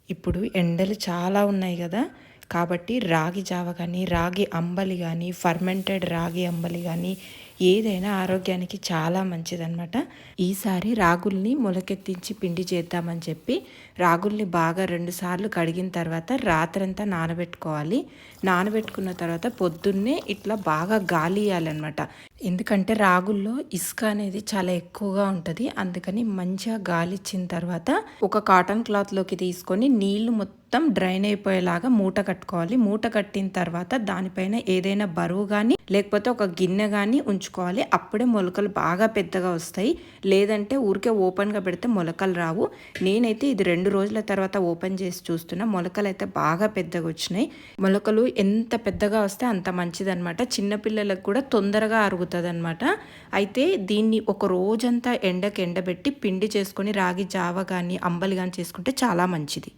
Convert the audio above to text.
ఇప్పుడు ఎండలు చాలా ఉన్నాయి కదా, కాబట్టి రాగి జావ కానీ, రాగి అంబలి కానీ, ఫర్మెంటెడ్ రాగి అంబలి కానీ ఏదైనా ఆరోగ్యానికి చాలా మంచిదన్నమాట. ఈసారి రాగుల్ని మొలకెత్తించి పిండి చేద్దామని చెప్పి రాగుల్ని బాగా 2 సార్లు కడిగిన తర్వాత రాత్రంతా నానబెట్టుకోవాలి. నానబెట్టుకున్న తర్వాత పొద్దున్నే ఇట్లా బాగా గాలియాలన్నమాట. ఎందుకంటే రాగుల్లో ఇసుక అనేది చాలా ఎక్కువగా ఉంటుంది. అందుకని మంచిగా గాలిచ్చిన తర్వాత ఒక కాటన్ క్లాత్లోకి తీసుకొని నీళ్లు మొత్తం డ్రైన్ అయిపోయేలాగా మూట కట్టుకోవాలి. మూట కట్టిన తర్వాత దానిపైన ఏదైనా బరువు కానీ లేకపోతే ఒక గిన్నె కానీ ఉంచుకోవాలి. అప్పుడే మొలకలు బాగా పెద్దగా వస్తాయి. లేదంటే ఊరికే ఓపెన్గా పెడితే మొలకలు రావు. నేనైతే ఇది 2 రోజుల తర్వాత ఓపెన్ చేసి చూస్తున్నా. మొలకలు అయితే బాగా పెద్దగా వచ్చినాయి. మొలకలు ఎంత పెద్దగా వస్తే అంత మంచిదన్నమాట. చిన్నపిల్లలకు కూడా తొందరగా అరుగుతుంది అనమాట. అయితే దీన్ని ఒక రోజంతా ఎండకి ఎండబెట్టి పిండి చేసుకొని రాగి జావ కానీ అంబలి కానీ చేసుకుంటే చాలా మంచిది.